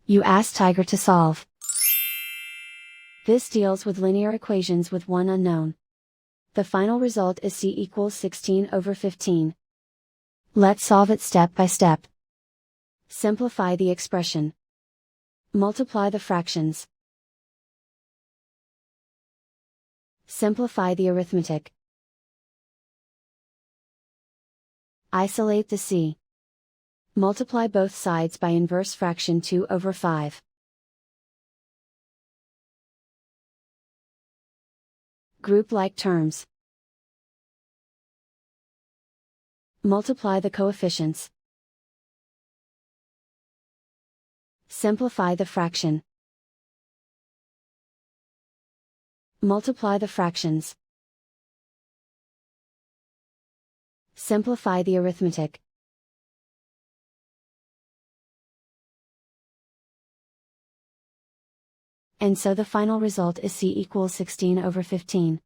You ask Tiger to solve. This deals with linear equations with one unknown. The final result is c equals 16/15. Let's solve it step by step. Simplify the expression. Multiply the fractions. Simplify the arithmetic. Isolate the c. Multiply both sides by inverse fraction 2/5. Group like terms. Multiply the coefficients. Simplify the fraction. Multiply the fractions. Simplify the arithmetic. And so the final result is c equals 16/15.